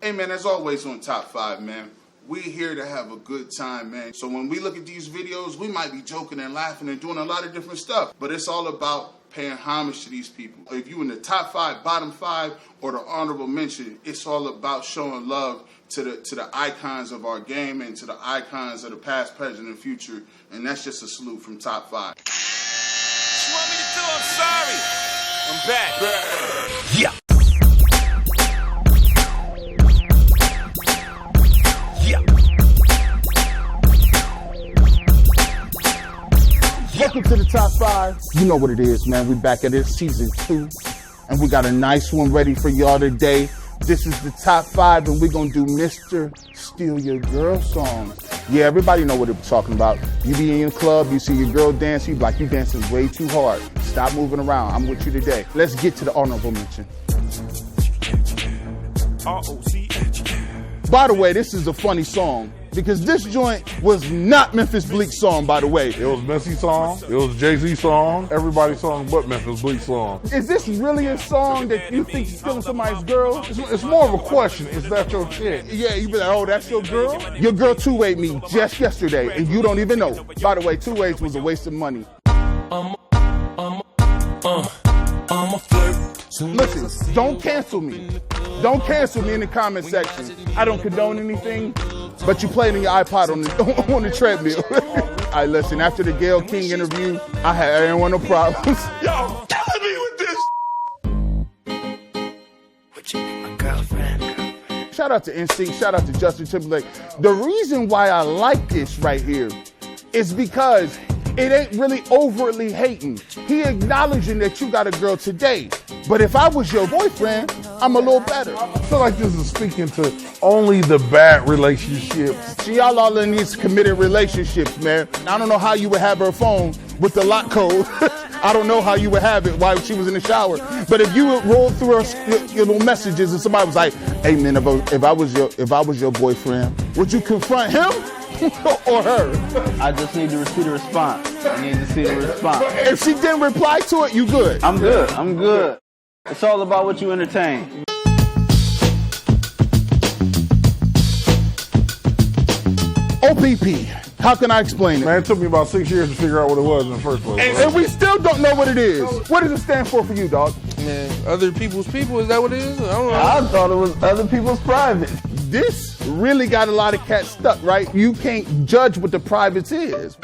Hey man, as always on Top 5, man, we here to have a good time, man. So when we look at these videos, we might be joking and laughing and doing a lot of different stuff, but it's all about paying homage to these people. If you in the top 5, bottom 5, or the honorable mention, it's all about showing love to the icons of our game and to the icons of the past, present, and future. And that's just a salute from Top 5. What you want me to do? I'm sorry. I'm back. Yeah. Welcome to the Top 5. You know what it is, man. We back at it, season 2. And we got a nice one ready for y'all today. This is the Top 5, and we're going to do Mr. Steal Your Girl songs. Yeah, everybody know what we're talking about. You be in your club, you see your girl dance, you be like, you dancing way too hard. Stop moving around. I'm with you today. Let's get to the honorable mention. By the way, this is a funny song, because this joint was not Memphis Bleek's song, by the way. It was Messi song, it was Jay-Z song, everybody's song but Memphis Bleek song. Is this really a song that you think is stealing somebody's girl? It's more of a question, is that your chick? Yeah, you be like, oh, that's your girl? Your girl two-wayed me just yesterday, and you don't even know. By the way, two-ways was a waste of money. I'm a flirt. Listen, don't cancel me. Don't cancel me in the comment section. I don't condone anything, but you played on your iPod on the treadmill. All right, listen, after the Gayle King interview, I didn't want no problems. Yo, killing me with this. My girlfriend. Shout out to NSYNC, shout out to Justin Timberlake. The reason why I like this right here is because it ain't really overtly hating. He acknowledging that you got a girl today. But if I was your boyfriend, I'm a little better. I feel like this is speaking to only the bad relationships. See, y'all all in these committed relationships, man. I don't know how you would have her phone with the lock code. I don't know how you would have it while she was in the shower. But if you would roll through your little messages and somebody was like, hey man, if I was your boyfriend, would you confront him? Or her? I just need to see the response. I need to see the response. If she didn't reply to it, you good? I'm good. I'm good. It's all about what you entertain. OPP. How can I explain it? Man, it took me about 6 years to figure out what it was in the first place. And we still don't know what it is. What does it stand for you, dog? Man, other people's people, is that what it is? I don't know. I thought it was other people's private. This really got a lot of cats stuck, right? You can't judge what the privates is.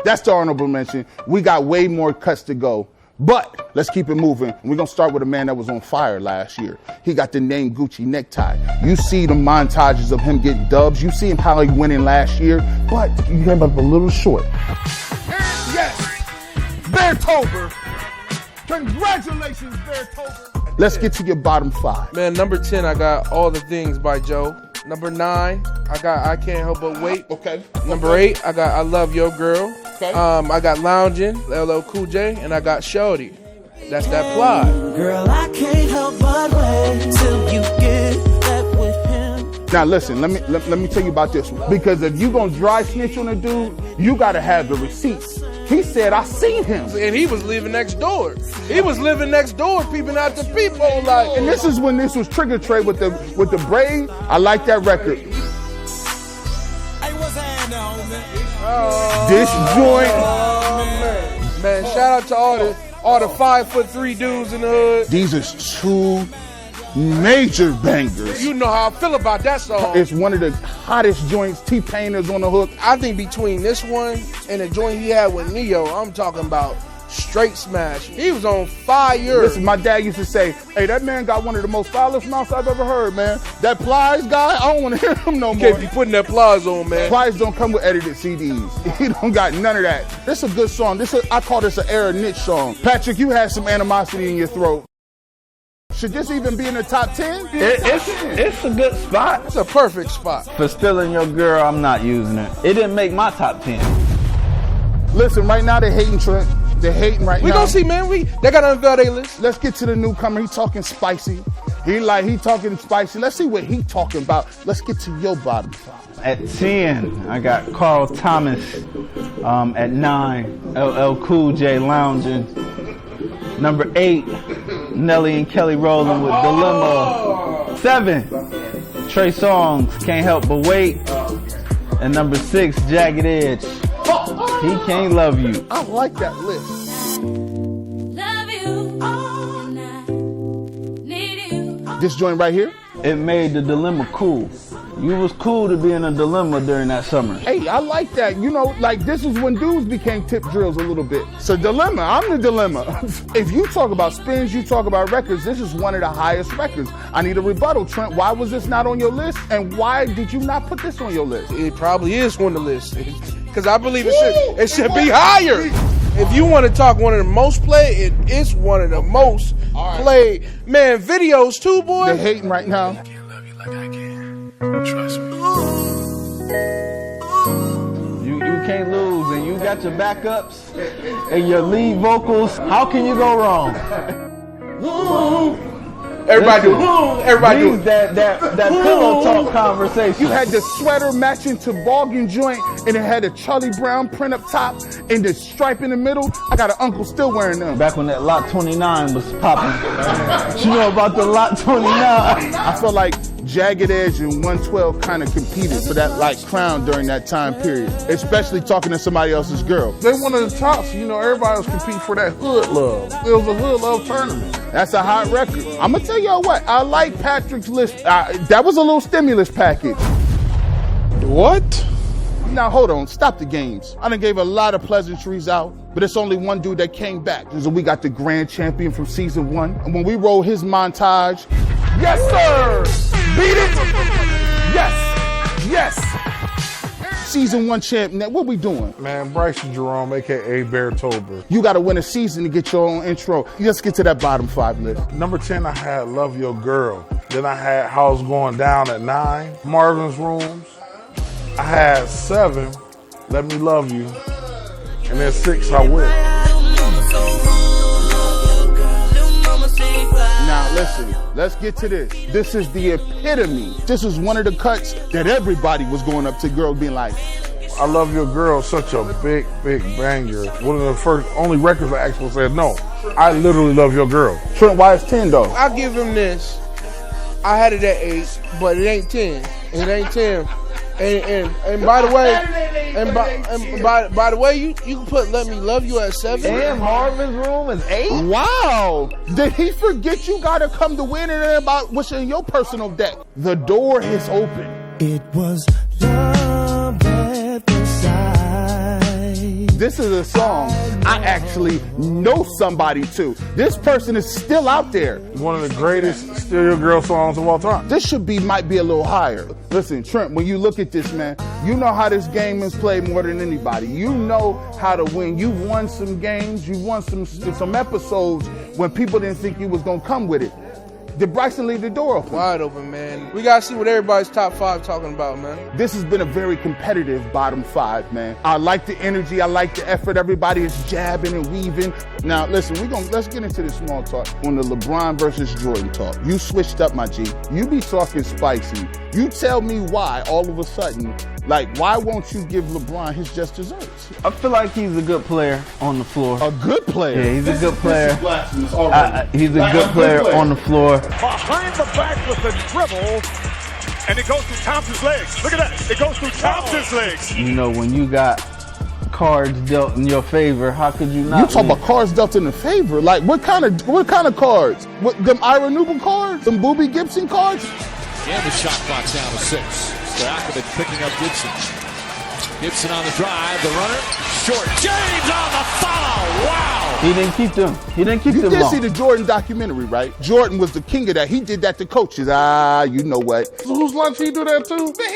That's the honorable mention. We got way more cuts to go. But let's keep it moving. We're going to start with a man that was on fire last year. He got the name Gucci necktie. You see the montages of him getting dubs. You see him how he went in last year. But you came up a little short. Yes, Beartober. Congratulations, Beartober. Let's get to your bottom 5. Man, number 10, I got All the Things by Joe. Number 9, I got I Can't Help But Wait. Okay. Number 8, I got I Love Your Girl. Okay. I got Loungin', LL Cool J, and I got Shorty. That's that plot. Girl, I can't help but wait till you get that with him. Now listen, let me tell you about this one. Because if you gonna dry snitch on a dude, you gotta have the receipts. He said, I seen him. And he was living next door. He was living next door, peeping out the peephole like. And this is when this was Trigger Trey with the braid. I like that record. This joint. Man, shout out to all the 5'3" dudes in the hood. These are 2 major bangers. You know how I feel about that song. It's one of the hottest joints. T-Pain is on the hook. I think between this one and the joint he had with Neo, I'm talking about straight smash. He was on fire. Listen, my dad used to say, hey, that man got one of the most foulest mouths I've ever heard, man. That Plies guy, I don't want to hear him no more. Can't be putting that Plies on, man. Plies don't come with edited CDs. He don't got none of that. This is a good song. I call this an era niche song. Patrick, you had some animosity in your throat. Should this even be in the top 10? It's a good spot. It's a perfect spot. For stealing your girl, I'm not using it. It didn't make my top 10. Listen, right now they're hating Trent. They're hating right now. We gonna see, man. They gotta unveil their list. Let's get to the newcomer. He talking spicy. He talking spicy. Let's see what he talking about. Let's get to your bottom 5. At 10, I got Carl Thomas. At 9, LL Cool J Loungin'. Number 8, Nelly and Kelly rolling with Dilemma. 7, Trey Songz, Can't Help But Wait. And number 6, Jagged Edge, He Can't Love You. I like that list. Love you, and I need you. This joint right here. It made the dilemma cool. You was cool to be in a dilemma during that summer. Hey, I like that. You know, like this is when dudes became tip drills a little bit. So dilemma, I'm the dilemma. If you talk about spins, you talk about records, this is one of the highest records. I need a rebuttal, Trent. Why was this not on your list? And why did you not put this on your list? It probably is on the list. Because I believe it should be higher. If you want to talk one of the most played, it is one of the most played. Man, videos too, boy. They're hating right now. I can't love you like I can. Trust me. You can't lose, and you got your backups and your lead vocals. How can you go wrong? Everybody do it. Everybody do it. That pillow talk conversation. You had the sweater matching toboggan joint, and it had a Charlie Brown print up top and the stripe in the middle. I got an uncle still wearing them. Back when that Lot 29 was popping. You know about the Lot 29? I feel like Jagged Edge and 112 kind of competed for that like crown during that time period, especially talking to somebody else's girl. They one of the tops. You know, everybody was competing for that hood love. It was a hood love tournament. That's a hot record. I'm gonna tell y'all what, I like Patrick's list. That was a little stimulus package. What? Now hold on, stop the games. I done gave a lot of pleasantries out, but it's only one dude that came back. So we got the grand champion from season 1, and when we roll his montage, yes sir, beat it, yes. Season 1 champion, what we doing? Man, Bryson Jerome, a.k.a. Bear Tober. You gotta win a season to get your own intro. Let's get to that bottom 5 list. Number 10, I had Love Your Girl. Then I had House Going Down at 9, Marvin's Rooms. I had 7, Let Me Love You. And then 6, I Will. Now listen, let's get to this. This is the epitome. This is one of the cuts that everybody was going up to girls being like, I Love Your Girl, such a big banger. One of the only records I actually said, no, I literally love your girl. Trent, why is 10 though? I'll give him this. I had it at 8, but it ain't 10. It ain't 10. And by the way, by the way, you can put Let Me Love You at 7. And Marvin's Room is 8? Wow! Did he forget you gotta come to win it about what's in your personal deck? The door is open. It was love at the sight. This is a song I actually know somebody to. This person is still out there. One of the greatest Steal Your Girl songs of all time. This might be a little higher. Listen, Trent, when you look at this, man, you know how this game is played more than anybody. You know how to win. You won some games. You won some episodes when people didn't think you was gonna come with it. Did Bryson leave the door open? Wide open, man. We gotta see what everybody's top 5 talking about, man. This has been a very competitive bottom 5, man. I like the energy. I like the effort. Everybody is jabbing and weaving. Now, listen, let's get into the small talk. On the LeBron versus Jordan talk, you switched up, my G. You be talking spicy. You tell me why all of a sudden, like, why won't you give LeBron his just desserts? I feel like he's a good player on the floor. A good player? Yeah, he's a good player. This is blasphemous already. He's a good player on the floor. Behind the back with the dribble, and it goes through Thompson's legs. Look at that. It goes through Thompson's legs. You know, when you got cards dealt in your favor, how could you not? You talking about cards dealt in the favor? Like, what kind of cards? Them Ira Newble cards? Them Boobie Gibson cards? And the shot clock's down to 6. Stojakovic picking up Gibson. Gibson on the drive, the runner, short. James on the follow. Wow. He didn't keep them. He didn't keep You them did long. see the Jordan documentary, right? Jordan was the king of that. He did that to coaches. You know what? So whose lunch he do that too? Man,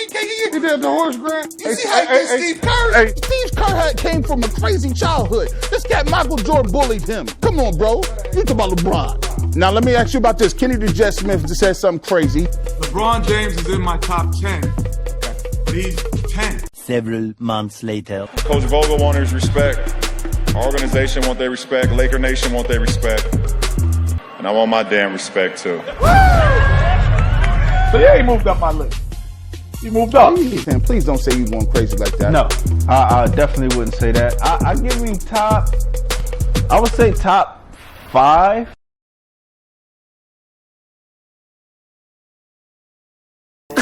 He did the horse grant. You see how he did Steve Kerr? Steve Kerr came from a crazy childhood. This cat Michael Jordan bullied him. Come on, bro. You talk about LeBron. Now, let me ask you about this. Kenny the Jet Smith just said something crazy. LeBron James is in my top 10. He's 10. Several months later. Coach Vogel wants his respect. Our organization want their respect. Laker Nation want their respect. And I want my damn respect too. So yeah, he moved up my list. He moved up. Please don't say you going crazy like that. No, I definitely wouldn't say that. I give him I would say top 5.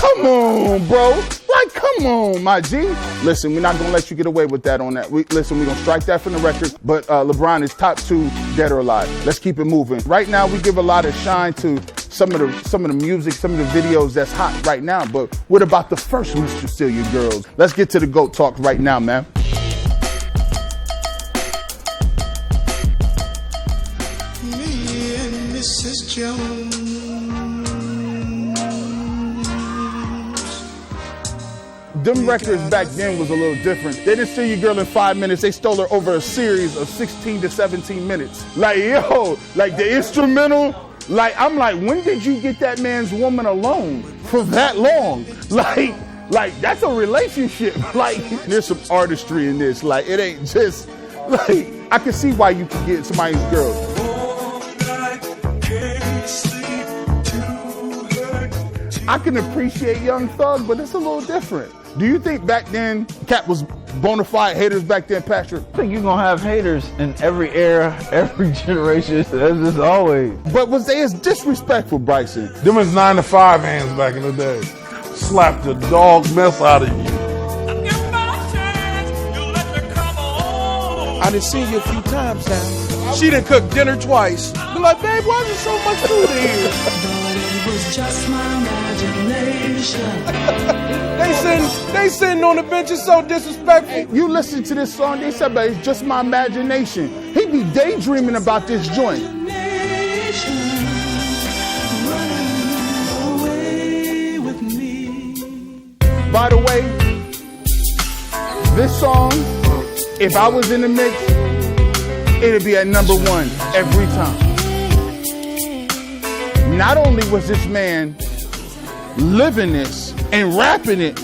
come on, bro. Like, come on, my G. Listen, we're not gonna let you get away with that on that. We're gonna strike that from the record. But LeBron is top 2, dead or alive. Let's keep it moving. Right now, we give a lot of shine to some of the music, some of the videos that's hot right now. But what about the first Mr. Celia girls? Let's get to the GOAT talk right now, man. Me and Mrs. Jones. Them records back then was a little different. They didn't steal your girl in 5 minutes. They stole her over a series of 16 to 17 minutes. Like, yo, like the instrumental. Like, I'm like, when did you get that man's woman alone for that long? Like that's a relationship. Like, there's some artistry in this. Like, it ain't just, like, I can see why you can get somebody's girl. I can appreciate Young Thug, but it's a little different. Do you think back then Cat was bona fide haters back then, Patrick? I think you're gonna have haters in every era, every generation. That's just always. But was they as disrespectful, Bryson? Them was 9 to 5 hands back in the day. Slap the dog mess out of you. I done seen you a few times now. She done cooked dinner twice. Be like, babe, why is there so much food in here? It was just my imagination. They sitting on the bench is so disrespectful. You listen to this song, they said, but it's just my imagination. He be daydreaming about this joint. By the way, this song, if I was in the mix, it'd be at number 1 every time. Not only was this man living this and rapping it,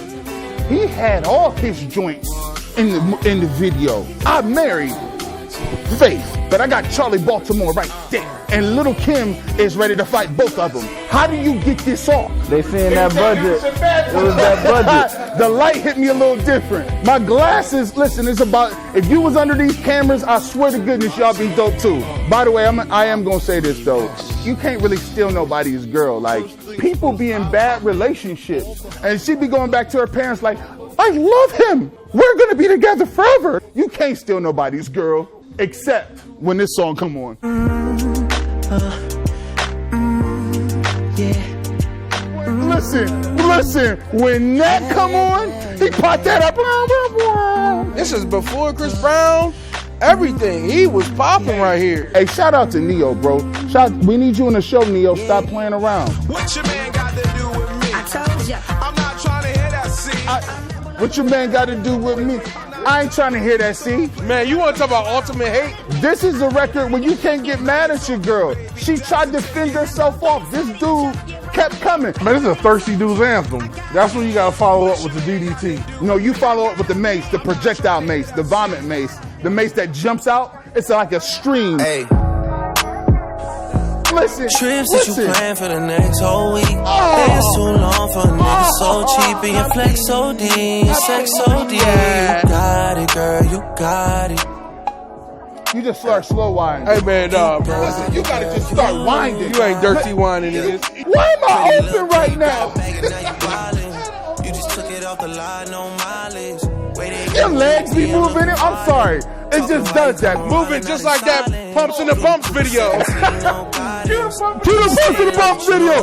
he had all his joints in the video. I married Faith, but I got Charlie Baltimore right there. And Little Kim is ready to fight both of them. How do you get this off? They saying that budget. It was that budget. The light hit me a little different. My glasses, listen, it's about, if you was under these cameras, I swear to goodness, y'all be dope too. By the way, I am gonna say this though. You can't really steal nobody's girl. Like, people be in bad relationships. And she be going back to her parents like, I love him. We're gonna be together forever. You can't steal nobody's girl, except when this song come on. Listen, when that come on, he popped that up. This is before Chris Brown. Everything. He was popping right here. Hey, shout out to Neo, bro. We need you in the show, Neo. Stop playing around. What your man got to do with me? I told ya. I'm not trying to hear that scene. What your man got to do with me? I ain't trying to hear that, see? Man, you want to talk about ultimate hate? This is a record when you can't get mad at your girl. She tried to fend herself off. This dude kept coming. Man, this is a thirsty dude's anthem. That's when you gotta follow up with the DDT. No, you follow up with the mace, the projectile mace, the vomit mace, the mace that jumps out. It's like a stream. Hey. Listen. Trips that you plan for the next whole week. It's too long for a nigga so cheap and your flex so deep, sex so deep. You got it, girl, you got it. You just start slow winding. Hey man, bro. Listen, you gotta just start winding. You ain't dirty winding in this. Why am I open right now? You just took it off the line, no mileage. Your legs be moving it. I'm sorry. It just does that. Moving just like that Pumps in the Bumps video. To the Pumps in the Bumps video.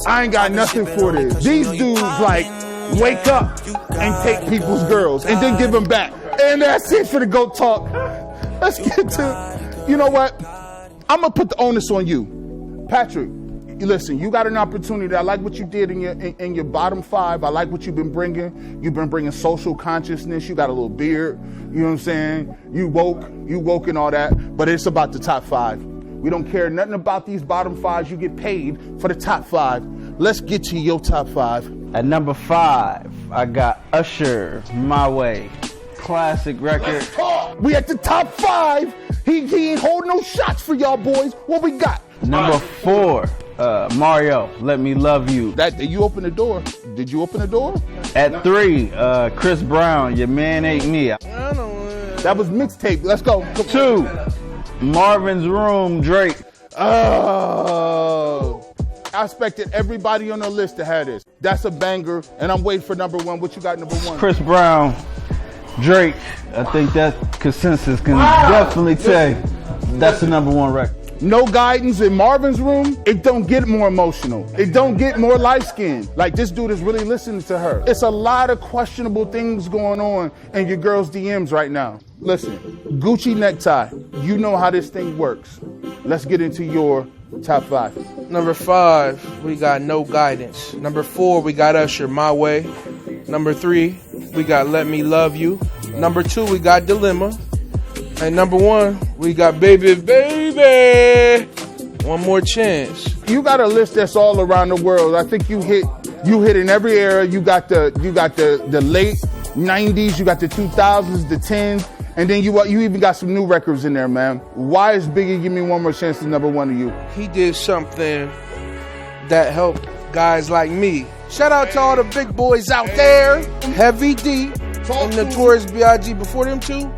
I ain't got nothing for this. These dudes like wake up and take people's girls and then give them back. And that's it for the GOAT talk. Let's get to, you know what? I'm gonna put the onus on you, Patrick. Listen, you got an opportunity. I like what you did in your bottom 5. I like what you've been bringing. You've been bringing social consciousness. You got a little beard. You know what I'm saying? You woke and all that. But it's about the top 5. We don't care nothing about these bottom 5s. You get paid for the top 5. Let's get to your top 5. At number 5, I got Usher, My Way. Classic record. We at the top 5. He ain't holding no shots for y'all boys. What we got? Number 4, Mario, Let Me Love You. That you open the door. Did you open the door? At 3, Chris Brown, Your Man Ain't Me. That was mixtape. Let's go. 2, Marvin's Room, Drake. Oh. I expected everybody on the list to have this. That's a banger, and I'm waiting for number one. What you got, number one? Chris Brown, Drake. I think that consensus can definitely say that's the number one record. No Guidance in Marvin's Room, it don't get more emotional. It don't get more light-skinned. Like, this dude is really listening to her. It's a lot of questionable things going on in your girl's DMs right now. Listen, Gucci necktie, you know how this thing works. Let's get into your top 5. Number 5, we got No Guidance. Number 4, we got Usher, My Way. Number 3, we got Let Me Love You. Number 2, we got Dilemma. And number 1, we got Baby Baby. One More Chance. You got a list that's all around the world. I think you hit in every era. You got the late 90s, you got the 2000s, the 10s, and then you even got some new records in there, man. Why is Biggie Give Me One More Chance the number one to you? He did something that helped guys like me. Shout out to all the big boys out there. Heavy D and Notorious B.I.G. Before them two.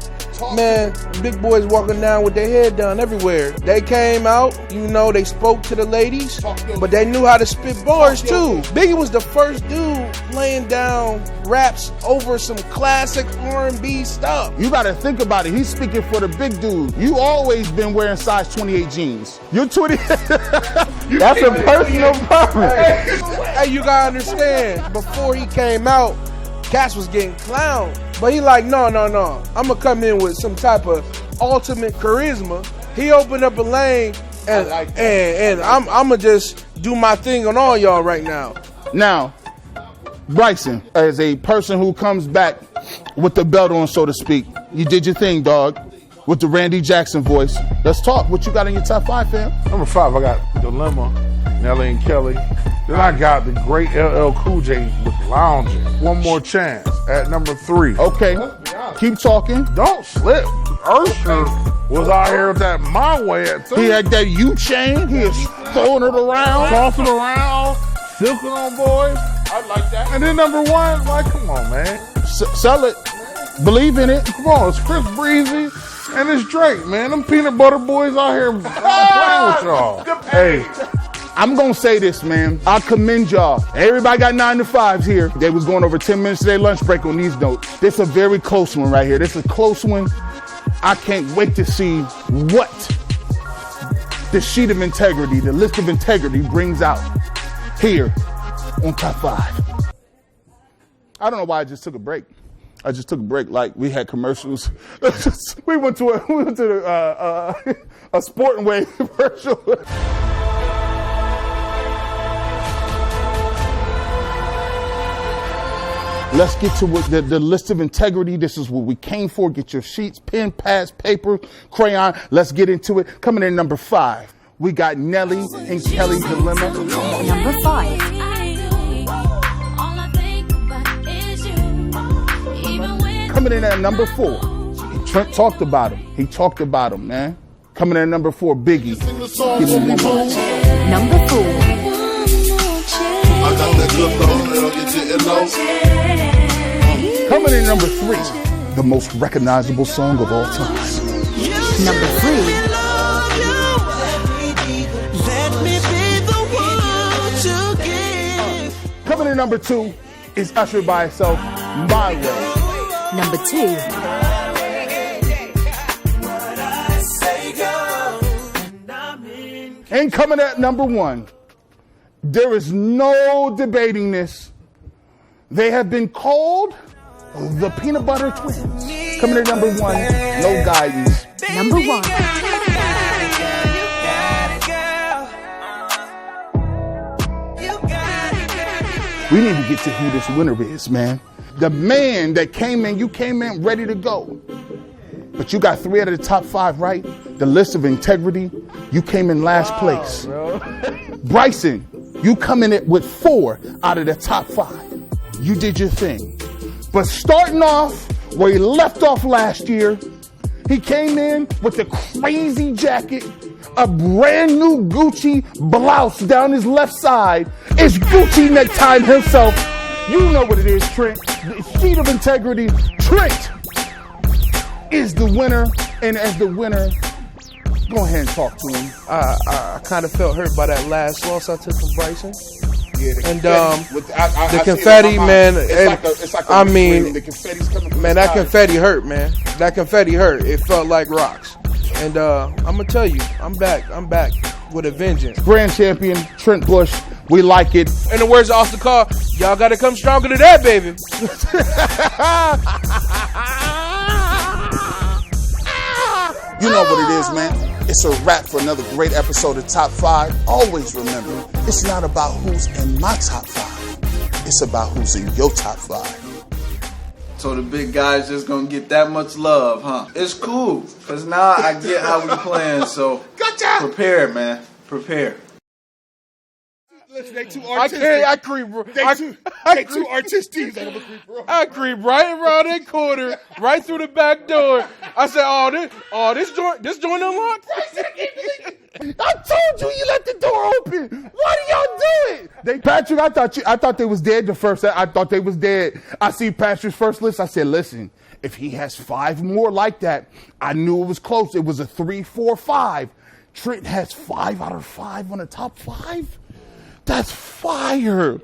Man, big boys walking down with their head down everywhere. They came out, they spoke to the ladies, but they knew how to spit bars too. Biggie was the first dude laying down raps over some classic R&B stuff. You gotta think about it. He's speaking for the big dude. You always been wearing size 28 jeans. You're 20. That's a personal preference. Hey, you gotta understand, before he came out, Cass was getting clowned. But he like, no. I'm gonna come in with some type of ultimate charisma. He opened up a lane, and I'm gonna just do my thing on all y'all right now. Now, Bryson, as a person who comes back with the belt on, so to speak, you did your thing, dog, with the Randy Jackson voice. Let's talk. What you got in your top 5, fam? Number 5, I got Dilemma, Nelly and Kelly. Then I got the great LL Cool J with Lounging. One More Chance at number 3. Okay, keep talking. Don't slip. Usher was out here with that My Way at 2. He had that U-chain. He was throwing it around. Tossing around. Silking on boys. I like that. And then number 1, like, come on, man. Sell it. Believe in it. Come on, it's Chris Breezy and it's Drake, man. Them peanut butter boys out here playing with y'all. Hey. I'm going to say this, man. I commend y'all. Everybody got 9 to 5s here. They was going over 10 minutes of their lunch break on these notes. This is a very close one right here. This is a close one. I can't wait to see what the sheet of integrity, the list of integrity brings out here on top 5. I don't know why I just took a break. I just took a break. Like, we had commercials. we went to a Sport and Wave commercial. Let's get to the list of integrity. This is what we came for. Get your sheets, pen, pads, paper, crayon. Let's get into it. Coming in number 5, we got Nelly and Kelly Dilemma. Number 5. Coming in at number 4, Trent talked about him. He talked about him, man. Coming in at number 4, Biggie. Number 4. I got that good low, get it low. Coming in number 3, the most recognizable song of all time. Number 3. Coming in number 2 is Usher by itself, My Way. Number 2. And coming at number 1, there is no debating this. They have been called the Peanut Butter Twins. Coming in number 1, No Guidance. Number 1. We need to get to who this winner is, man. The man that came in, you came in ready to go. But you got 3 out of the top 5 right. The list of integrity, you came in last place. Bryson, you come in with 4 out of the top 5. You did your thing. But starting off where he left off last year, he came in with the crazy jacket, a brand new Gucci blouse down his left side. It's Gucci necktie himself. You know what it is, Trent. The sheet of integrity. Trent is the winner. And as the winner, Go ahead and talk to him. I kind of felt hurt by that last loss I took from Bryson. Yeah, And the confetti, man. It's like I mean, the confetti's coming from man, the that sky. confetti hurt, man. That confetti hurt. It felt like rocks. And I'm gonna tell you, I'm back. I'm back with a vengeance. Grand champion Trent Bush. We like it. In the words of Austin Carr, y'all gotta come stronger than that, baby. You know what it is, man. It's a wrap for another great episode of Top 5. Always remember, it's not about who's in my top 5. It's about who's in your top 5. So the big guy's just gonna get that much love, huh? It's cool, cause now I get how we playing. So prepare, man. Prepare. Listen, they too artistic. I creep, bro. They too artistic. I creep right around that corner, right through the back door. I said, this joint unlocked? I told you let the door open. Why do y'all do it? Patrick, I thought they was dead the first. I thought they was dead. I see Patrick's first list. I said, listen, if he has 5 more like that, I knew it was close. It was a 3, 4, 5. Trent has 5 out of 5 on the top 5. That's fire.